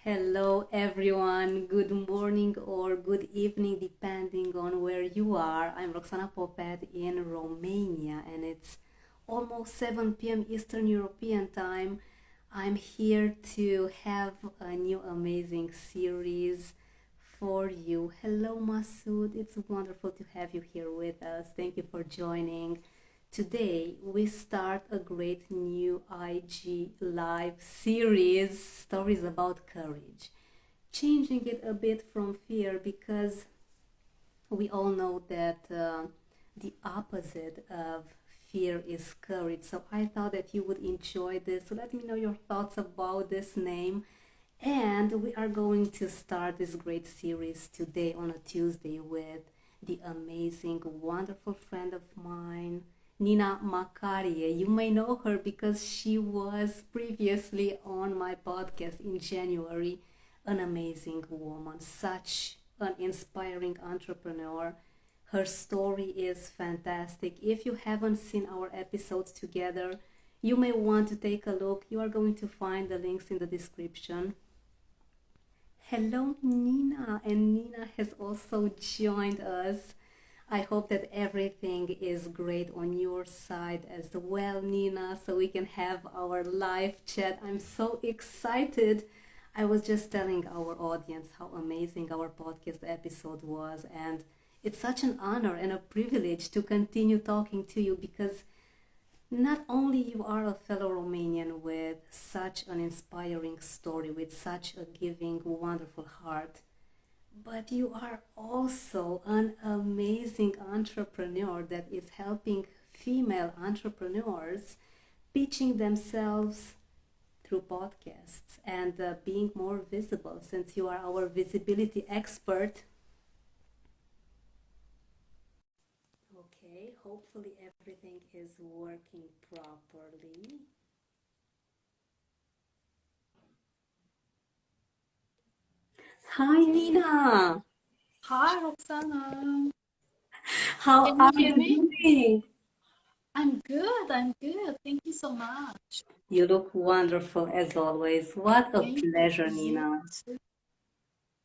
Hello, everyone. Good morning or good evening, depending on where you are. I'm Roxana Popet in Romania, and it's almost 7 p.m. Eastern European time. I'm here to have a new amazing series for you. Hello, Masood. It's wonderful to have you here with us. Thank you for joining. Today, we start a great new IG live series, stories about courage. Changing it a bit from fear because we all know that the opposite of fear is courage. So I thought that you would enjoy this. So let me know your thoughts about this name. And we are going to start this great series today on a Tuesday with the amazing, wonderful friend of mine, Nina Macarie. You may know her because she was previously on my podcast in January. An amazing woman, such an inspiring entrepreneur. Her story is fantastic. If you haven't seen our episodes together, you may want to take a look. You are going to find the links in the description. Hello, Nina, and Nina has also joined us. I hope that everything is great on your side as well, Nina, so we can have our live chat. I'm so excited. I was just telling our audience how amazing our podcast episode was, and it's such an honor and a privilege to continue talking to you because not only you are a fellow Romanian with such an inspiring story, with such a giving, wonderful heart, but you are also an amazing entrepreneur that is helping female entrepreneurs pitching themselves through podcasts and being more visible since you are our visibility expert. Okay, hopefully everything is working properly. Hi, Nina. Hi, Roxana. How Can you are hear you me? doing? I'm good. I'm good. Thank you so much. You look wonderful as always. What a Thank you. pleasure, You Nina. too.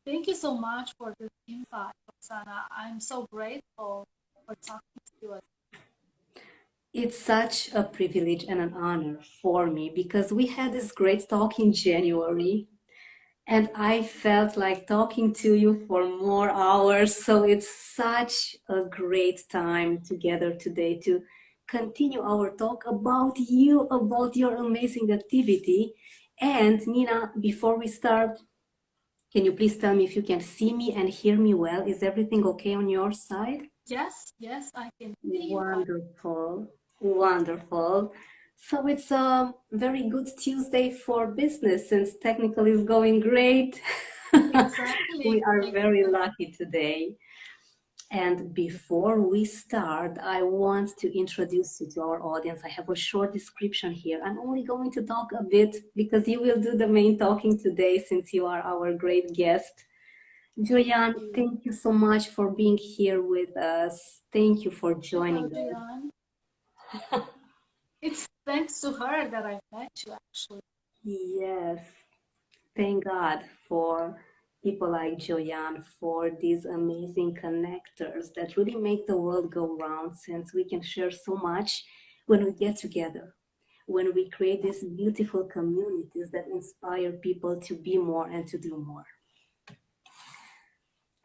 Thank you so much for this invite, Roxana. I'm so grateful for talking to you. It's such a privilege and an honor for me because we had this great talk in January and I felt like talking to you for more hours. So it's such a great time together today to continue our talk about you, about your amazing activity. And Nina, before we start, can you please tell me if you can see me and hear me well? Is everything okay on your side? Yes, yes, I can see you. Wonderful, wonderful. So it's a very good Tuesday for business since technical is going great. Exactly. We are very Exactly. lucky today. And before we start, I want to introduce you to our audience. I have a short description here. I'm only going to talk a bit because you will do the main talking today since you are our great guest. Thank Joyan, you. thank you so much for being here with us. Thank you for Hello, joining us. Dion. It's thanks to her that I met you, actually. Yes, thank God for people like Joyan, for these amazing connectors that really make the world go round since we can share so much when we get together, when we create these beautiful communities that inspire people to be more and to do more.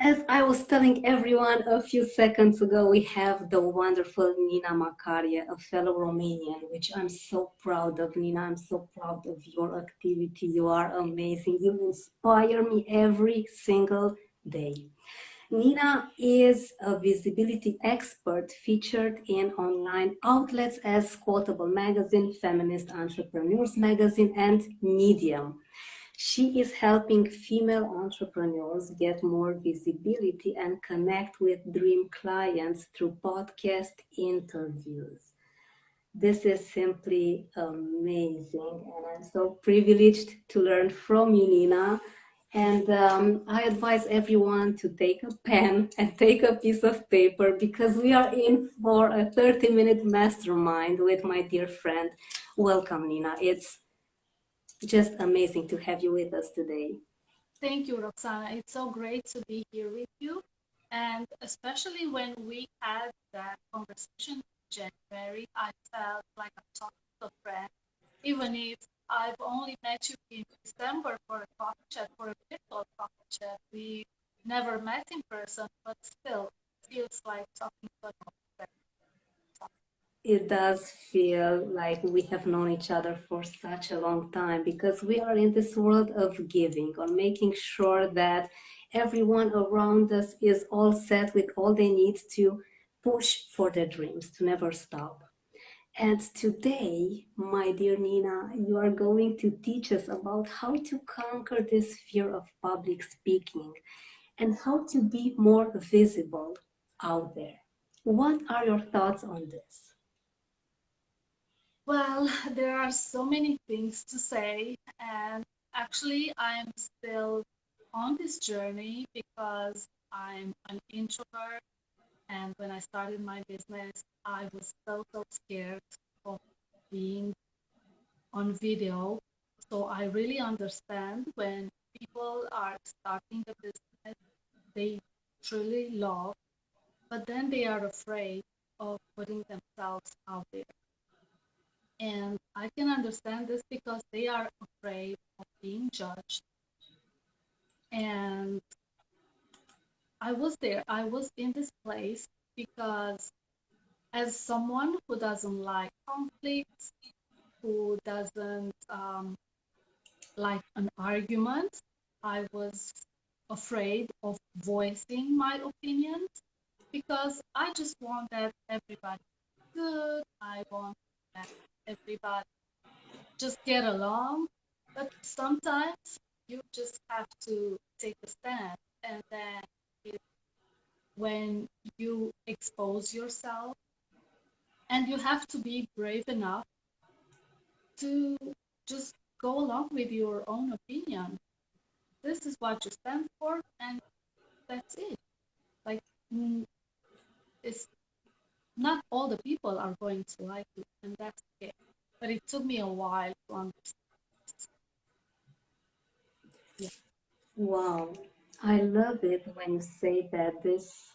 As I was telling everyone a few seconds ago, we have the wonderful Nina Macarie, a fellow Romanian, which I'm so proud of. Nina, I'm so proud of your activity. You are amazing. You inspire me every single day. Nina is a visibility expert featured in online outlets as Quotable Magazine, Feminist Entrepreneurs Magazine, and Medium. She is helping female entrepreneurs get more visibility and connect with dream clients through podcast interviews. This is simply amazing, and I'm so privileged to learn from you, Nina. And I advise everyone to take a pen and take a piece of paper because we are in for a 30-minute mastermind with my dear friend. Welcome, Nina. It's just amazing to have you with us today. Thank you, Roxana. It's so great to be here with you. And especially when we had that conversation in January, I felt like I'm talking to a friend, even if I've only met you in December for a coffee chat, for a virtual coffee chat. We never met in person, but still feels like talking to an old friend. It does feel like we have known each other for such a long time because we are in this world of giving, on making sure that everyone around us is all set with all they need to push for their dreams, to never stop. And today, my dear Nina, you are going to teach us about how to conquer this fear of public speaking and how to be more visible out there. What are your thoughts on this? Well, there are so many things to say, and actually, I'm still on this journey because I'm an introvert. And when I started my business, I was so scared of being on video. So I really understand when people are starting a business they truly love, but then they are afraid of putting themselves out there. And I can understand this because they are afraid of being judged. And I was there, I was in this place because as someone who doesn't like conflicts, who doesn't like an argument, I was afraid of voicing my opinions because I just want that everybody good. I want that everybody just get along. But sometimes you just have to take a stand. And then it, when you expose yourself, and you have to be brave enough to just go along with your own opinion. This is what you stand for, and that's it. Like, it's not all the people are going to like you, and that's okay. But it took me a while to understand. Yeah, Wow, I love it when you say that this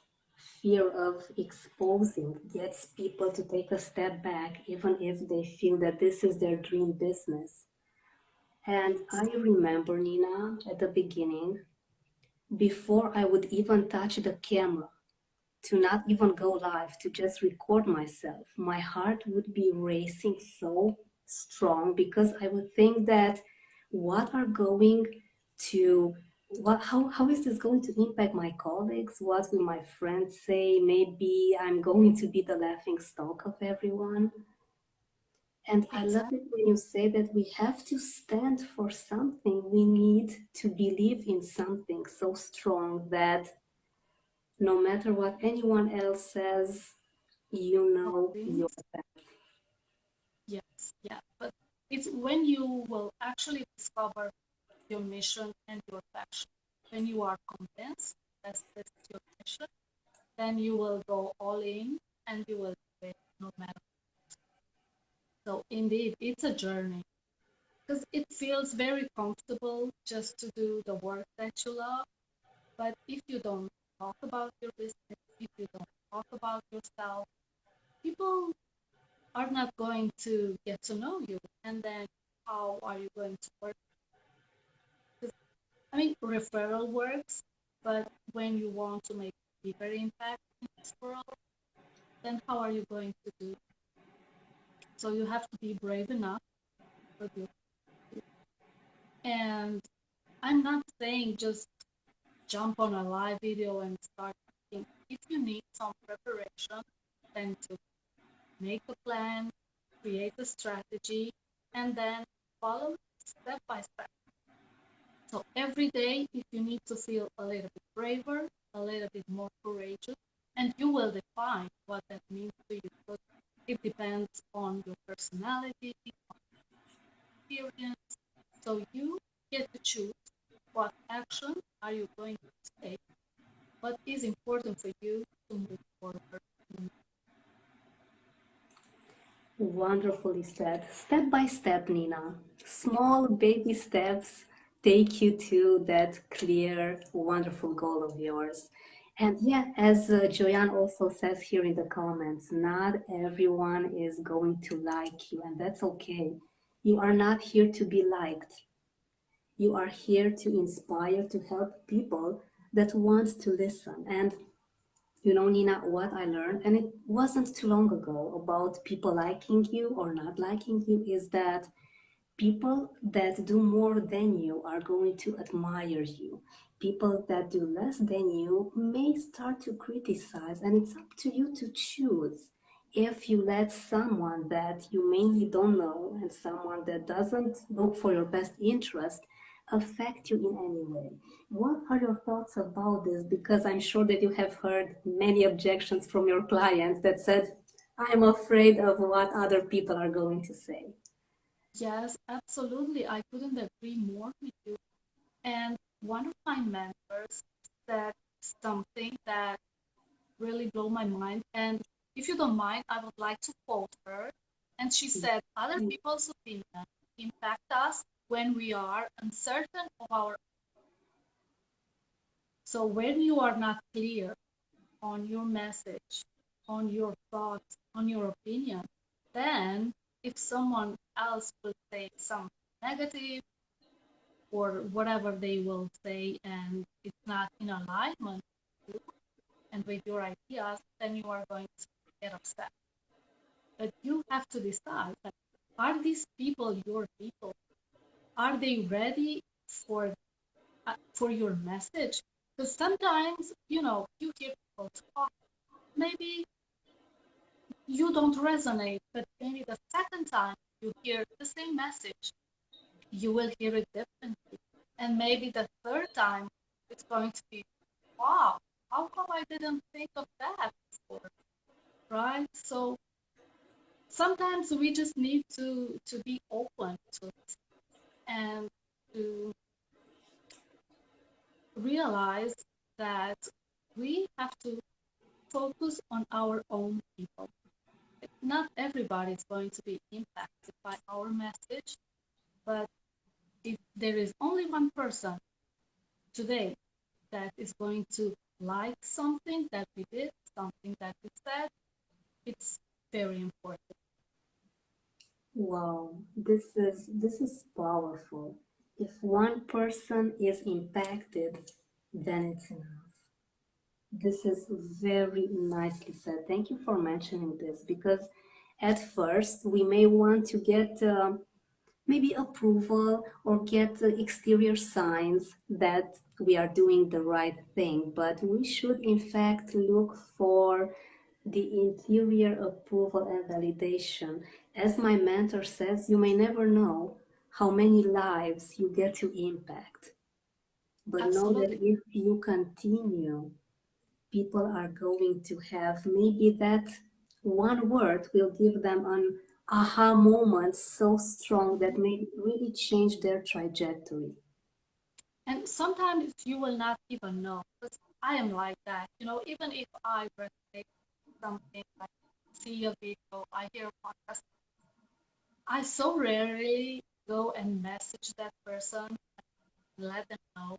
fear of exposing gets people to take a step back, even if they feel that this is their dream business. And yes, I remember, Nina, at the beginning, before I would even touch the camera, to not even go live, to just record myself, my heart would be racing so strong because I would think that what are going to how is this going to impact my colleagues? What will my friends say? Maybe I'm going to be the laughing stock of everyone. And I love exactly. it when you say that we have to stand for something. We need to believe in something so strong that no matter what anyone else says, you know your Things, yes, yeah. But it's when you will actually discover your mission and your passion. When you are convinced that this is your mission, then you will go all in and you will do it no matter. So indeed, it's a journey because it feels very comfortable just to do the work that you love. But if you don't talk about your business, if you don't talk about yourself, people are not going to get to know you. And then how are you going to work? 'Cause, I mean, referral works, but when you want to make a bigger impact in this world, then how are you going to do it? So you have to be brave enough to do it. And I'm not saying just jump on a live video and start thinking. If you need some preparation, then to make a plan, create a strategy, and then follow step by step. So every day, if you need to feel a little bit braver, a little bit more courageous, and you will define what that means to you. But it depends on your personality, on experience. So you get to choose what action are you going to take, what is important for you to move forward. wonderfully said. Step by step, Nina. Small baby steps take you to that clear, wonderful goal of yours. And yeah, as Joyanne also says here in the comments, not everyone is going to like you, and that's okay. You are not here to be liked. You are here to inspire, to help people that want to listen. And you know, Nina, what I learned, and it wasn't too long ago, about people liking you or not liking you, is that people that do more than you are going to admire you. People that do less than you may start to criticize, and it's up to you to choose. If you let someone that you mainly don't know and someone that doesn't look for your best interest affect you in any way. What are your thoughts about this? Because I'm sure that you have heard many objections from your clients that said, I'm afraid of what other people are going to say. Yes, absolutely. I couldn't agree more with you. And one of my mentors said something that really blew my mind. And if you don't mind, I would like to quote her. And she said, other people's opinion impact us when we are uncertain of our. So when you are not clear on your message, on your thoughts, on your opinion, then if someone else will say something negative or whatever they will say and it's not in alignment with you and with your ideas, then you are going to get upset. But you have to decide, like, are these people your people? Are they ready for your message? Because sometimes, you hear people talk. Maybe you don't resonate, but maybe the second time you hear the same message, you will hear it differently. And maybe the third time it's going to be, wow, how come I didn't think of that before? Right? So sometimes we just need to be open to it and to realize that we have to focus on our own people. Not everybody is going to be impacted by our message, but if there is only one person today that is going to like something that we did, something that we said, it's very important. Wow, this is powerful. If one person is impacted, then it's enough. This is very nicely said. Thank you for mentioning this because at first we may want to get maybe approval or get exterior signs that we are doing the right thing, but we should in fact look for the interior approval and validation. As my mentor says, you may never know how many lives you get to impact, but know that Absolutely. if you continue, people are going to have maybe that one word will give them an aha moment so strong that Mhm. may really change their trajectory. And sometimes you will not even know, because I am like that. Even if I resonate something, like see a video, I hear a podcast, I so rarely go and message that person and let them know.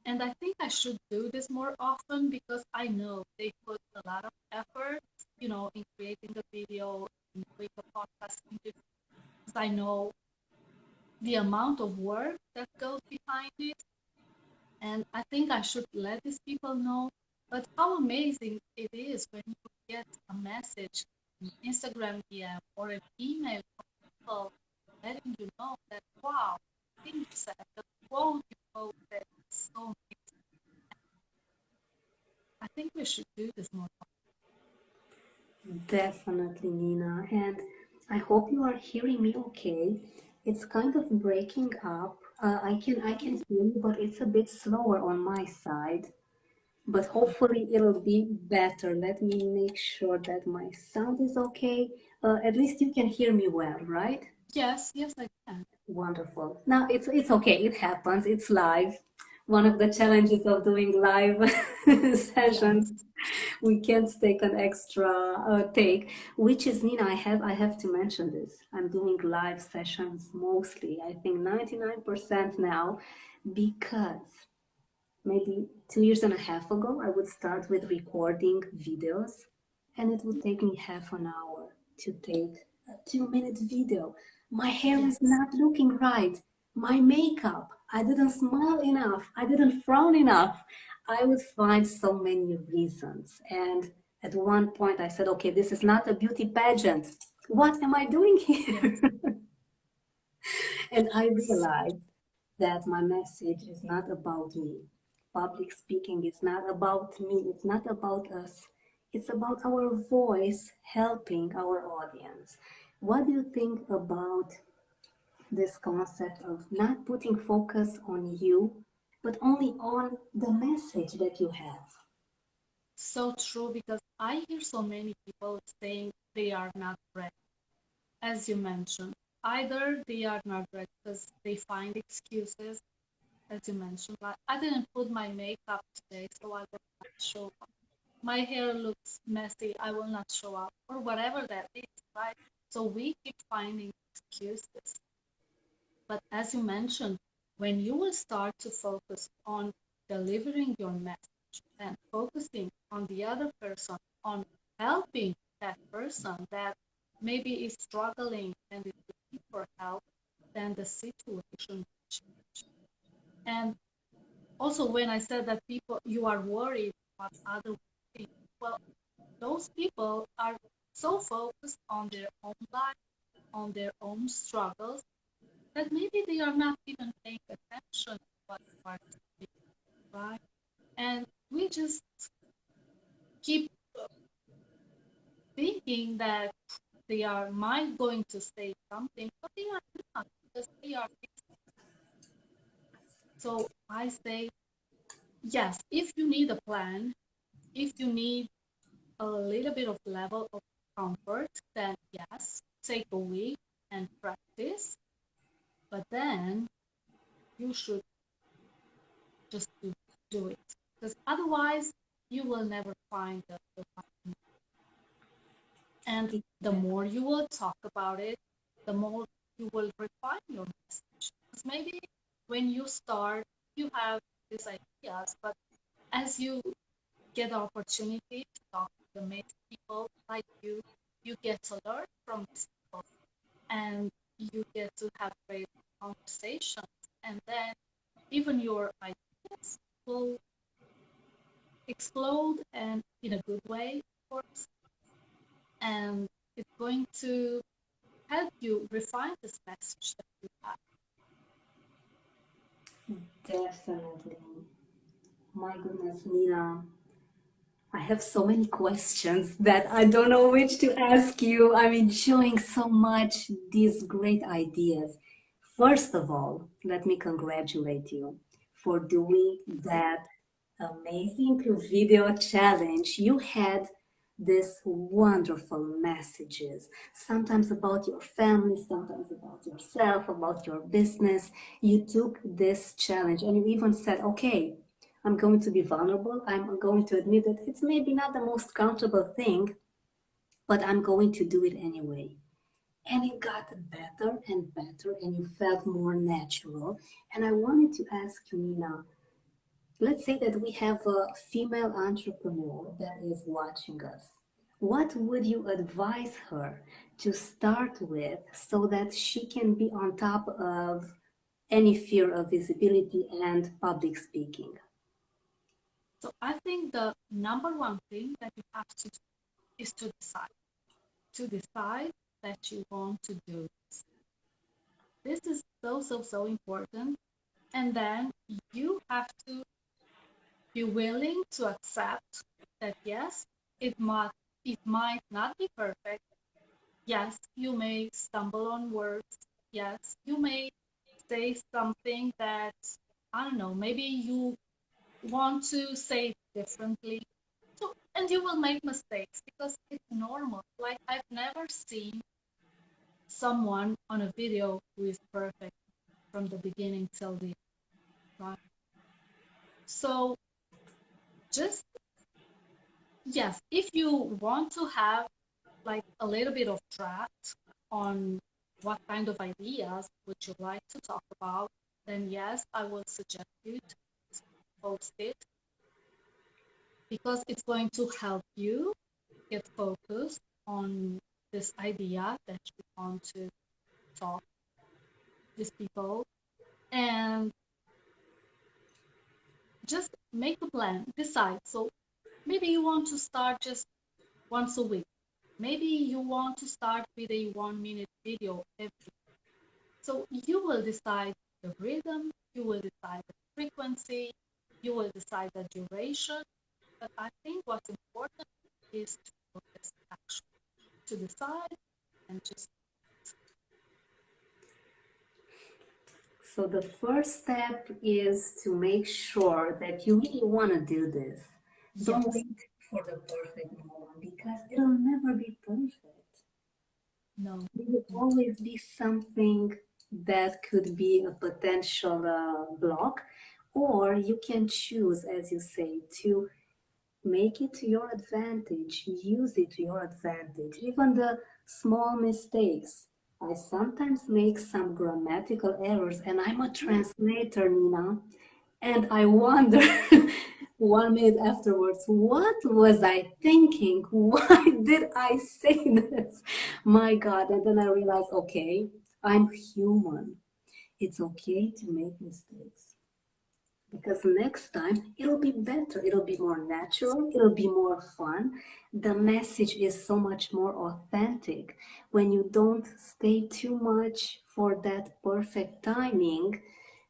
And I think I should do this more often because I know they put a lot of effort, in creating the video, in doing the podcast interview, because I know the amount of work that goes behind it. And I think I should let these people know. But how amazing it is when you get a message, an Instagram DM, or an email from people letting you know that, wow, the thing you said, the quote you posted is so amazing. I think we should do this more Definitely, Nina. And I hope you are hearing me okay. It's kind of breaking up. I can often. hear you, but it's a bit slower on my side. But hopefully it'll be better. Let me make sure that my sound is okay. At least you can hear me well, right? Yes, yes, I can. Wonderful. Now it's okay. It happens. It's live. One of the challenges of doing live sessions, Yes, we can't take an extra take, which is, Nina, I have to mention this. I'm doing live sessions mostly, I think 99% now, because maybe 2 years and a half ago, I would start with recording videos, and it would take me half an hour to take a 2 minute video. My hair is yes, not looking right. My makeup, I didn't smile enough. I didn't frown enough. I would find so many reasons. And at one point, I said, okay, this is not a beauty pageant. What am I doing here? yes, And I realized that my message is not about me. Public speaking is not about me, it's not about us. It's about our voice helping our audience. What do you think about this concept of not putting focus on you, but only on the message that you have? so true, because I hear so many people saying they are not ready. As you mentioned, either they are not ready because they find excuses, as you mentioned, like I didn't put my makeup today, so I will not show up. My hair looks messy, I will not show up, or whatever that is, right? So we keep finding excuses. But as you mentioned, when you will start to focus on delivering your message and focusing on the other person, on helping that person that maybe is struggling and is looking for help, then the situation will change. And also, when I said that people, you are worried about other things, well, those people are so focused on their own life, on their own struggles, that maybe they are not even paying attention to what you are saying, right? And we just keep thinking that they are might going to say something, but they are not, because they are. So I say, yes, if you need a plan, if you need a little bit of level of comfort, then yes, take a week and practice. But then you should just do it, because otherwise you will never find the right. And the more you will talk about it, the more you will refine your message. Because maybe when you start, you have these ideas, but as you get the opportunity to talk to amazing people like you get to learn from these people, and you get to have great conversations. And then even your ideas will explode, and in a good way, of course. And it's going to help you refine this message that you have. Definitely. My goodness, Nina. I have so many questions that I don't know which to ask you. I'm enjoying so much these great ideas. First of all, let me congratulate you for doing that amazing video challenge. You had these wonderful messages, sometimes about your family, sometimes about yourself, about your business. You took this challenge and you even said, okay, I'm going to be vulnerable. I'm going to admit that it's maybe not the most comfortable thing, but I'm going to do it anyway. And it got better and better, and you felt more natural. And I wanted to ask you, Nina, let's say that we have a female entrepreneur that is watching us. What would you advise her to start with so that she can be on top of any fear of visibility and public speaking? So I think the number one thing that you have to do is to decide that you want to do this. This is so, so, so important. And then you have to be willing to accept that yes, it might not be perfect. Yes, you may stumble on words. Yes, you may say something that, I don't know, maybe you want to say it differently. So, and you will make mistakes because it's normal. Like, I've never seen someone on a video who is perfect from the beginning till the end, right? So just, yes, if you want to have like a little bit of draft on what kind of ideas would you like to talk about, then yes, I will suggest you to post it because it's going to help you get focused on this idea that you want to talk with people, and just make a plan, decide. So maybe you want to start just once a week. Maybe you want to start with a 1 minute video every week. So you will decide the rhythm, you will decide the frequency, you will decide the duration. But I think what's important is to focus action, to decide and just. So the first step is to make sure that you really want to do this. Don't Yes, wait for the perfect moment because it'll never be perfect. no, There will no. always be something that could be a potential block, or you can choose, as you say, to make it to your advantage, use it to your advantage. Even the small mistakes. I sometimes make some grammatical errors, and I'm a Mm, translator, Nina. And I wonder 1 minute afterwards, what was I thinking? Why did I say this? My God. And then I realized, okay, I'm human. It's okay to make mistakes because next time it'll be better, it'll be more natural, it'll be more fun. The message is so much more authentic when you don't stay too much for that perfect timing,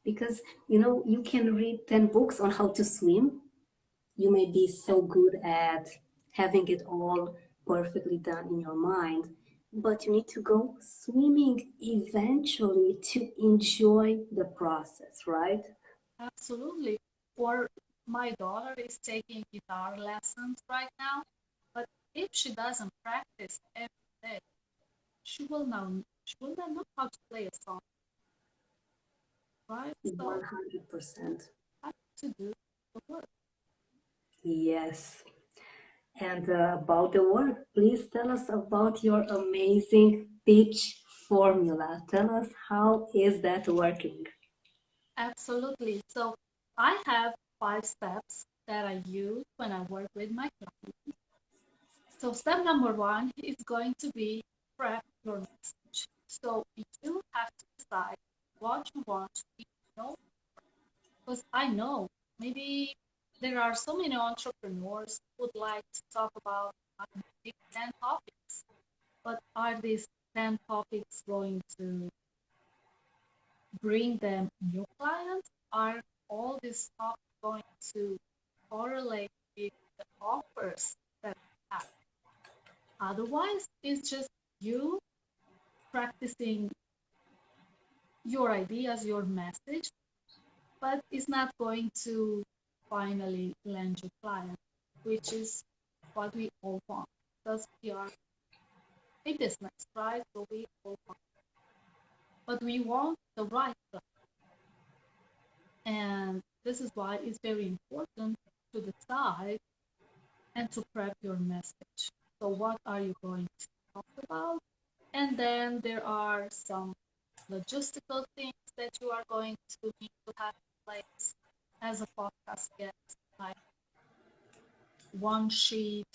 because you can read 10 books on how to swim. You may be so good at having it all perfectly done in your mind, but you need to go swimming eventually to enjoy the process, right? absolutely. Or my daughter is taking guitar lessons right now, but if she doesn't practice every day, she will not know how to play a song, right? So 100%. I have to do the work. Yes. And about the work, please tell us about your amazing pitch formula. Tell us, how is that working? Absolutely. So I have 5 steps that I use when I work with my clients. So step number one is going to be prep your message. So you have to decide what you want to be known, because I know maybe there are so many entrepreneurs who would like to talk about maybe 10 topics, but are these 10 topics going to bring them new clients? Are all these topics going to correlate with the offers that we have? Otherwise, it's just you practicing your ideas, your message, but it's not going to finally land your client, which is what we all want, because we are a business, right? So we all want, but we want the right client. And this is why it's very important to decide and to prep your message. So what are you going to talk about? And then there are some logistical things that you are going to need to have in place as a podcast guest, like one sheet,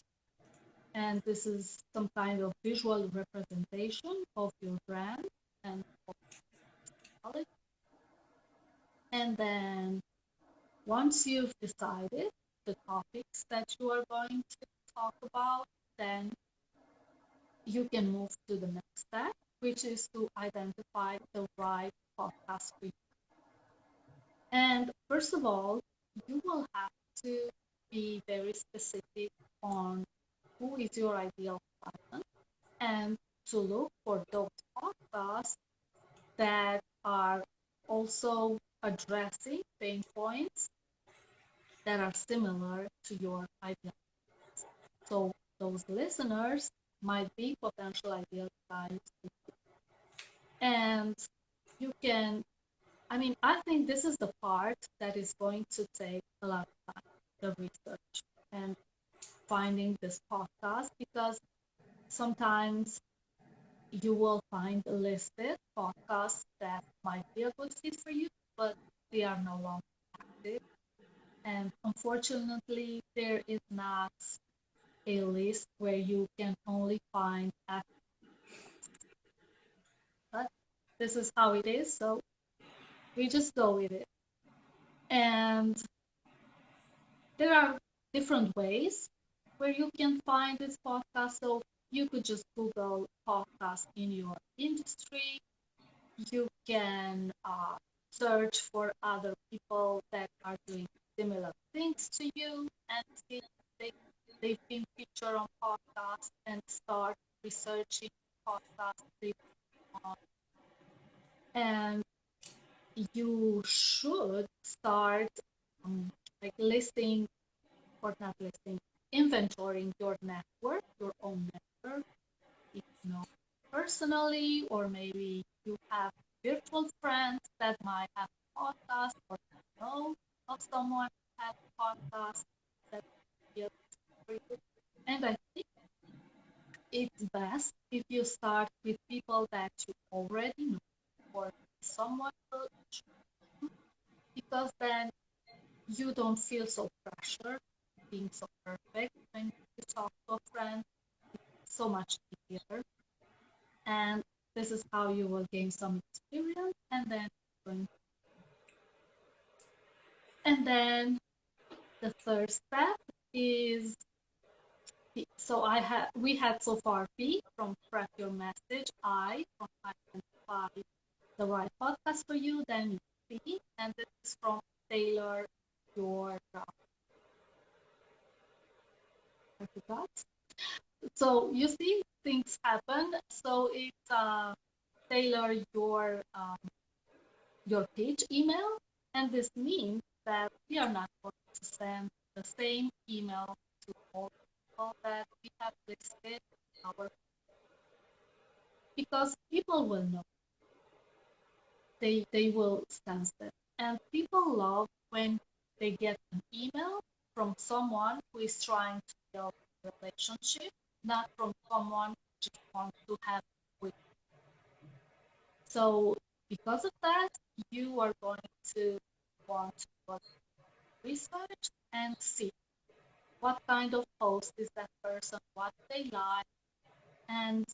and this is some kind of visual representation of your brand and of knowledge. And then once you've decided the topics that you are going to talk about, then you can move to the next step, which is to identify the right podcast for you. And first of all, you will have to be very specific on who is your ideal client and to look for those podcasts that are also addressing pain points that are similar to your ideal. So those listeners might be potential ideal clients. And you can I mean, I think this is the part that is going to take a lot of time, the research and finding this podcast, because sometimes you will find listed podcasts that might be a good fit for you, but they are no longer active. And unfortunately, there is not a list where you can only find active. But this is how it is, so we just go with it. And there are different ways where you can find this podcast. So you could just Google podcast in your industry. You can search for other people that are doing similar things to you and see if they've been featured on podcasts, and start researching podcasts they on. And you should start like listing, or not listing, inventorying your network, your own network, if you know personally, or maybe you have virtual friends that might have a podcast, or you know of someone who has a podcast that would be a for you. And I think it's best if you start with people that you already know, or someone will introduce you, because then you don't feel so pressured being so perfect when you talk to a friend. It's so much easier. And this is how you will gain some experience, and then the third step is, so we had so far B from craft your message, I from identify the right podcast for you, then C, and this is from tailor your thoughts. So you see things happen. So it's tailor your pitch email, and this means that we are not going to send the same email to all people that we have listed in our, because people will know, they will sense it, and people love when they get an email from someone who is trying to build a relationship, not from someone who just wants to have a quick. So because of that, you are going to want to look research and see what kind of post is that person, what they like, and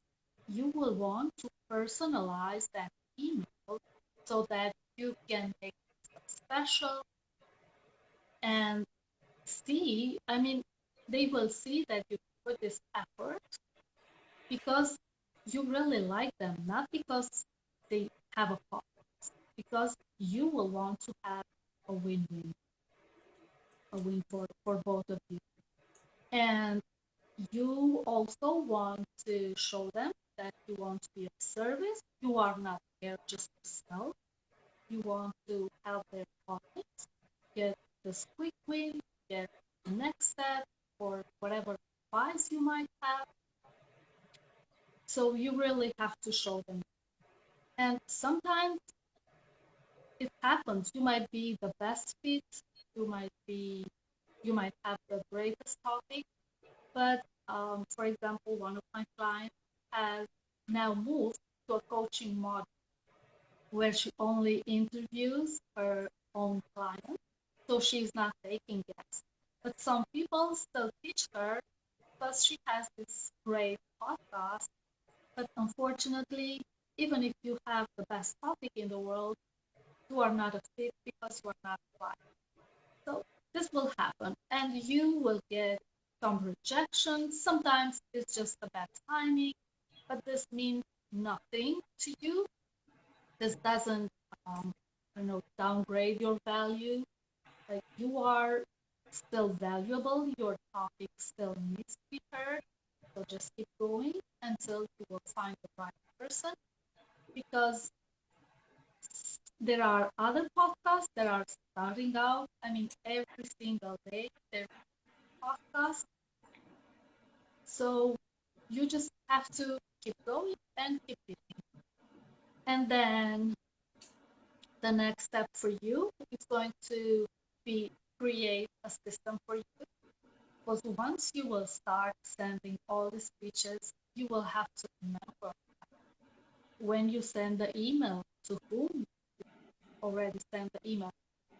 you will want to personalize that email so that you can make it special and see, I mean, they will see that you put this effort because you really like them, not because they have a podcast, because you will want to have a win-win, a win for both of you. And you also want to show them that you want to be of service. You are not there just to sell. You want to help their clients get this quick win, get the next step, or whatever advice you might have. So you really have to show them. And sometimes it happens. You might be the best fit. You might be, you might have the greatest topic. But for example, one of my clients has now moved to a coaching model where she only interviews her own clients. So she's not taking guests. But some people still teach her because she has this great podcast. But unfortunately, even if you have the best topic in the world, you are not a fit because you are not right. So this will happen, and you will get some rejection. Sometimes it's just a bad timing, but this means nothing to you. This doesn't, downgrade your value. Like, you are still valuable. Your topic still needs to be heard. So just keep going until you will find the right person, because there are other podcasts that are starting out. I mean, every single day there are podcasts. So you just have to keep going and keep it. And then the next step for you is going to be create a system for you. Because once you will start sending all the speeches, you will have to remember when you send the email to whom you already sent the email.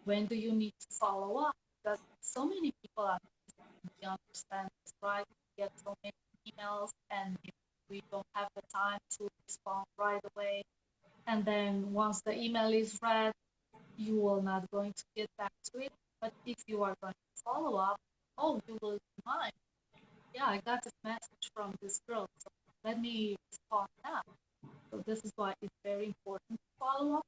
When do you need to follow up? Because so many people are we understand this, right? We get so many emails and if we don't have the time to respond right away. And then once the email is read, you are not going to get back to it. But if you are going to follow up, oh, you will remind, yeah, I got this message from this girl, so let me respond now. So this is why it's very important to follow up.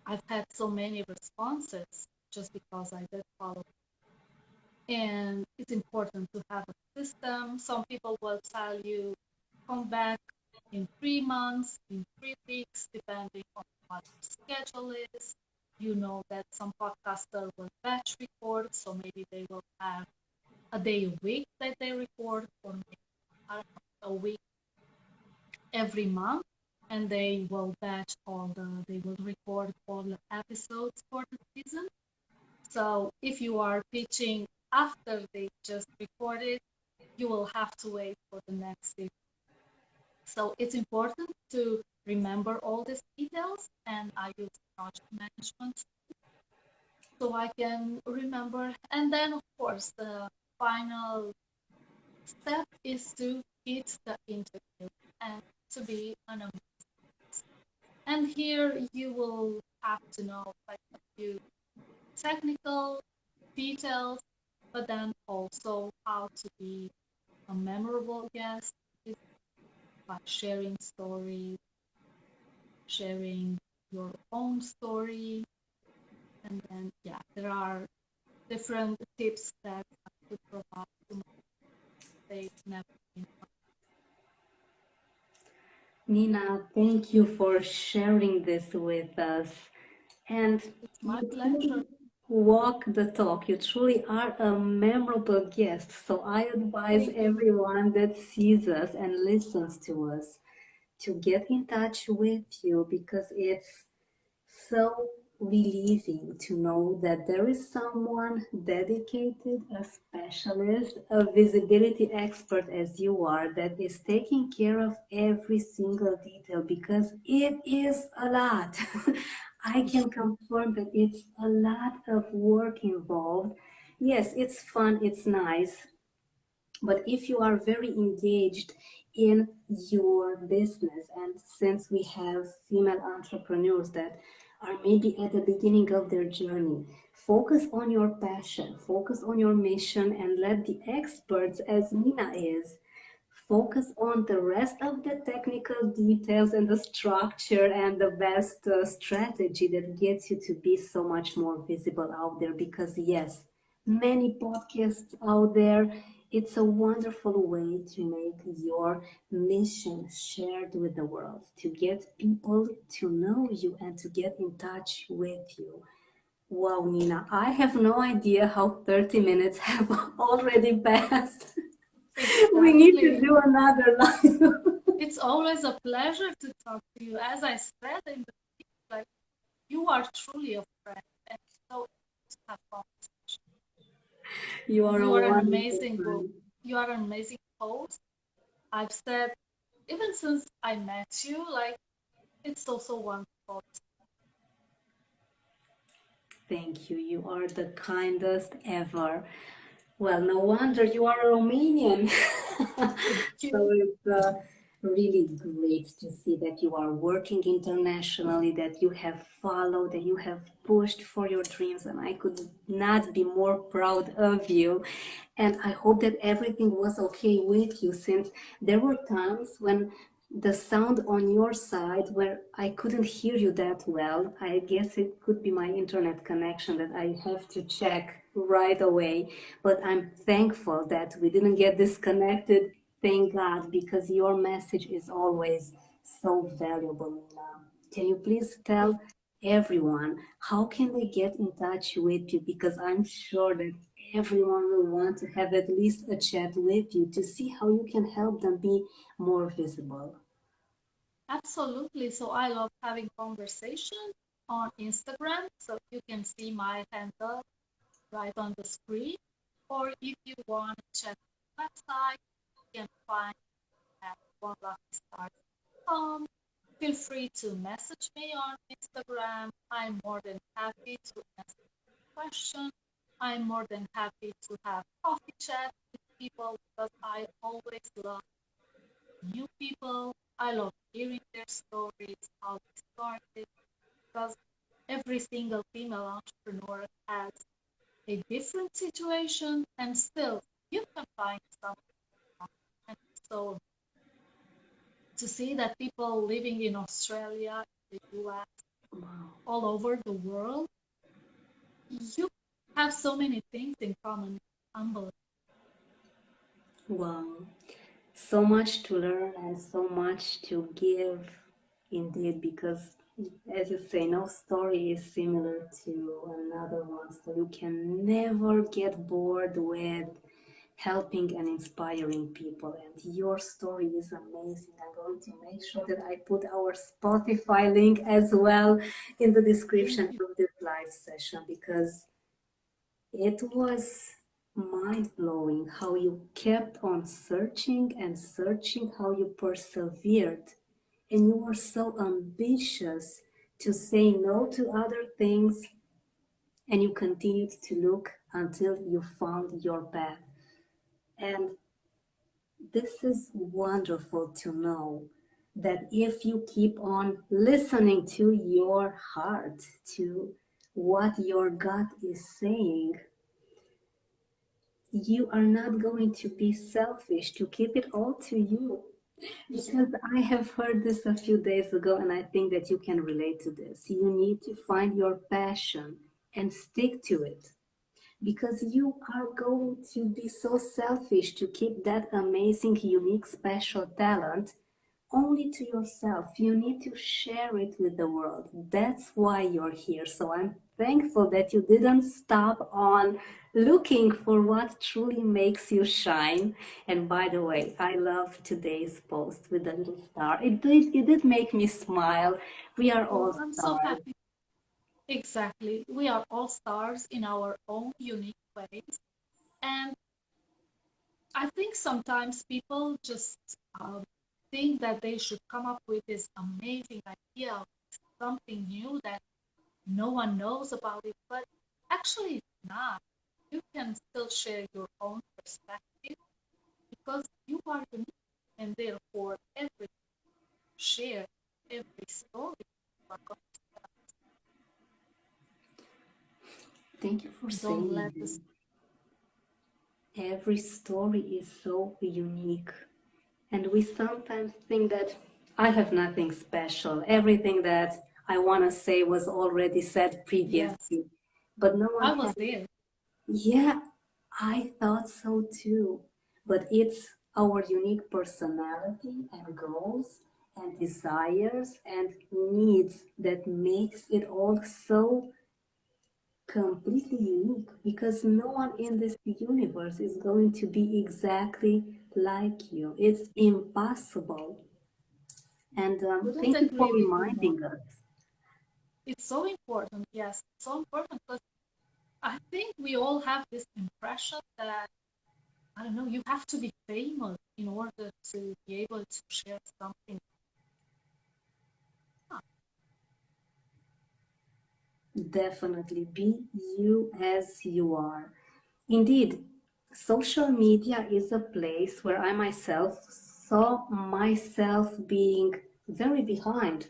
I've had so many responses just because I did follow up. And it's important to have a system. Some people will tell you, come back in 3 months, in 3 weeks, depending on what your schedule is. You know that some podcaster will batch record, so maybe they will have a day a week that they record, or maybe I don't know, a week every month, and they will they will record all the episodes for the season. So if you are pitching after they just recorded, you will have to wait for the next season. So it's important to remember all these details, and I use project management so I can remember. And then, of course, the final step is to hit the interview and to be an amazing. And here you will have to know like a few technical details, but then also how to be a memorable guest by sharing stories, sharing your own story. And then, yeah, there are different tips that I could provide to my they've never been. Nina, thank you for sharing this with us. And It's my you pleasure. truly walk the talk. You truly are a memorable guest. So I advise Thank you. everyone that sees us and listens to us to get in touch with you because it's so relieving to know that there is someone dedicated, a specialist, a visibility expert as you are, that is taking care of every single detail because it is a lot. I can confirm that it's a lot of work involved. Yes, it's fun, it's nice, but if you are very engaged in your business, and since we have female entrepreneurs that are maybe at the beginning of their journey, focus on your passion, focus on your mission, and let the experts, as Nina is, focus on the rest of the technical details and the structure and the best strategy that gets you to be so much more visible out there. Because yes, many podcasts out there, it's a wonderful way to make your mission shared with the world, to get people to know you and to get in touch with you. Wow, Nina, I have no idea how 30 minutes have already passed. We need to Exactly. do another live. It's always a pleasure to talk to you. As I said in the beginning, like you are truly a friend, and so to have conversation. You are a You are an wonderful amazing book. friend. You are an amazing host. I've said even since I met you, like it's so wonderful. Thank you. You are the kindest ever. Well, no wonder you are a Romanian. Thank So you. it's really great to see that you are working internationally, that you have followed and you have pushed for your dreams, and I could not be more proud of you. And I hope that everything was okay with you, since there were times when the sound on your side where I couldn't hear you that well. I guess it could be my internet connection that I have to check right away. But I'm thankful that we didn't get disconnected. Thank God, because your message is always so valuable, Nina. Can you please tell everyone how can they get in touch with you? Because I'm sure that everyone will want to have at least a chat with you to see how you can help them be more visible. Absolutely. So I love having conversation. on Instagram, so you can see my handle right on the screen. Or if you want to check the website, you can find at oneluckystar.com. Feel free to message me on Instagram. I'm more than happy to answer questions. I'm more than happy to have coffee chat with people because I always love new people. I love hearing their stories, how they started, because every single female entrepreneur has a different situation and still you can find something. And so to see that people living in Australia, the US, Wow. all over the world, you have so many things in common. Unbelievable. Wow. So much to learn and so much to give, indeed, because as you say, no story is similar to another one. So you can never get bored with helping and inspiring people. And your story is amazing. I'm going to make sure that I put our Spotify link as well in the Thank description you. of this live session because it was mind blowing how you kept on searching and searching, how you persevered, and you were so ambitious to say no to other things, and you continued to look until you found your path. And this is wonderful to know that if you keep on listening to your heart, to what your gut is saying, you are not going to be selfish to keep it all to you. Yeah, Because I have heard this a few days ago, and I think that you can relate to this. You need to find your passion and stick to it because you are going to be so selfish to keep that amazing, unique, special talent only to yourself. You need to share it with the world. That's why you're here. So I'm thankful that you didn't stop on looking for what truly makes you shine. And by the way, I love today's post with the little star. It did make me smile. We are oh, all I'm so stars. happy. Exactly. We are all stars in our own unique ways. And I think sometimes people just think that they should come up with this amazing idea of something new that no one knows about it, but actually it's not. You can still share your own perspective because you are unique, and therefore every share, every story you are going Thank you for to don't saying let this. that. Every story is so unique. And we sometimes think that I have nothing special. Everything that I want to say was already said Yes, previously. But no one I has. was there. Yeah, I thought so too. But it's our unique personality and goals and desires and needs that makes it all so completely unique because no one in this universe is going to be exactly like you. It's impossible. And Couldn't thank you for agree with you more. reminding us. It's so important. Yes, so important because I think we all have this impression that, I don't know, you have to be famous in order to be able to share something. Ah, Definitely be you as you are. Indeed, social media is a place where I myself saw myself being very behind.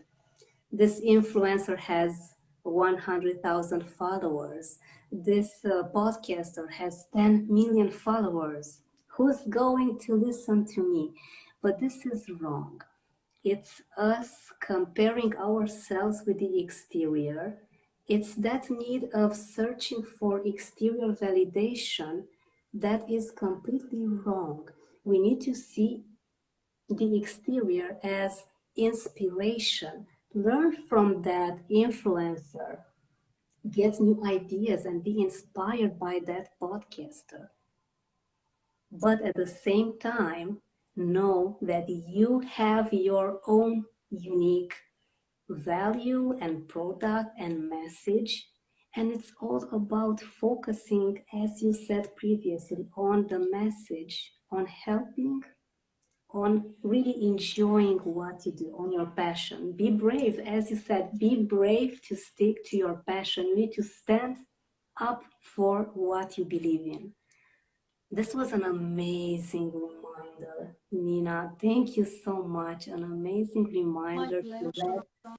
This influencer has 100,000 followers. This podcaster has 10 million followers. Who's going to listen to me? But this is wrong. It's us comparing ourselves with the exterior. It's that need of searching for exterior validation that is completely wrong. We need to see the exterior as inspiration. Learn from that influencer, get new ideas, and be inspired by that podcaster. But at the same time, know that you have your own unique value and product and message. And it's all about focusing, as you said previously, on the message, on helping, on really enjoying what you do, on your passion. Be brave, as you said, be brave to stick to your passion. You need to stand up for what you believe in. This was an amazing reminder, Nina. Thank you so much. An amazing My reminder to pleasure, let, Roxanne.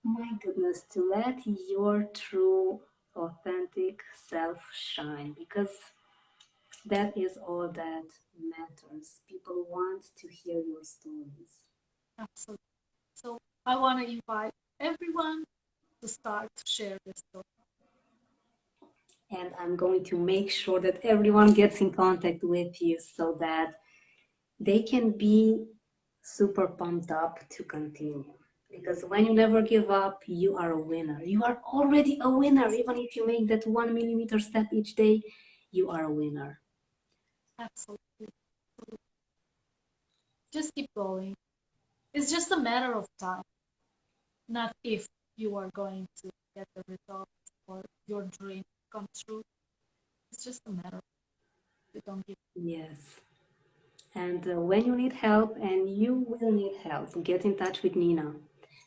my goodness, to let your true, authentic self shine, because that is all that matters. People want to hear your stories. Absolutely. So I want to invite everyone to start to share this story. And I'm going to make sure that everyone gets in contact with you so that they can be super pumped up to continue. Because when you never give up, you are a winner. You are already a winner. Even if you make that 1 millimeter step each day, you are a winner. Absolutely. Just keep going. It's just a matter of time, not if you are going to get the results or your dream come true. It's just a matter of you don't give. Yes. And when you need help, and you will need help, get in touch with Nina,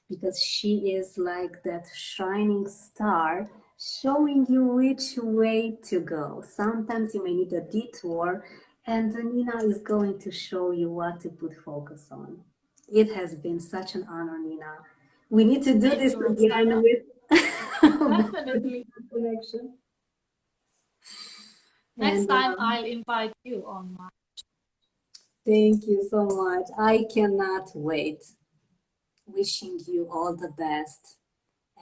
because she is like that shining star showing you which way to go. Sometimes you may need a detour, and Nina is going to show you what to put focus on. It has been such an honor, Nina. We need to do Thank this you, again Roxana. with Definitely. connection. Next And time I'll invite you on my. thank you so much. I cannot wait. Wishing you all the best.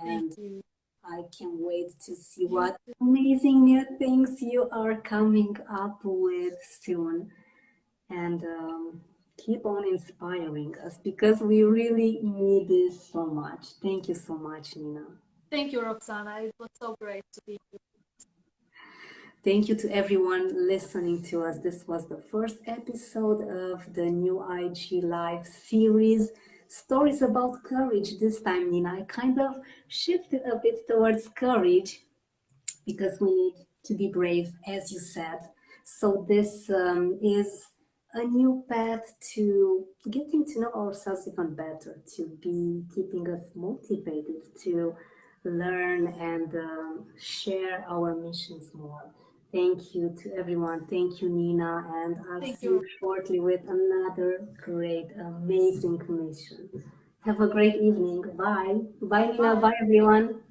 Thank And you. I can't wait to see You what too. amazing new things you are coming up with soon. And keep on inspiring us because we really need this so much. Thank you so much, Nina. Thank you, Roxana. It was so great to be here. Thank you to everyone listening to us. This was the first episode of the new IG Live series. Stories about courage. This time, Nina, I kind of shifted a bit towards courage because we need to be brave, as you said. So, this is a new path to getting to know ourselves even better, to be keeping us motivated to learn and share our missions more. Thank you to everyone. Thank you, Nina. And I'll Thank see you. you shortly with another great, amazing mission. Have a great evening. Bye. Bye, Nina. Bye. Bye, everyone.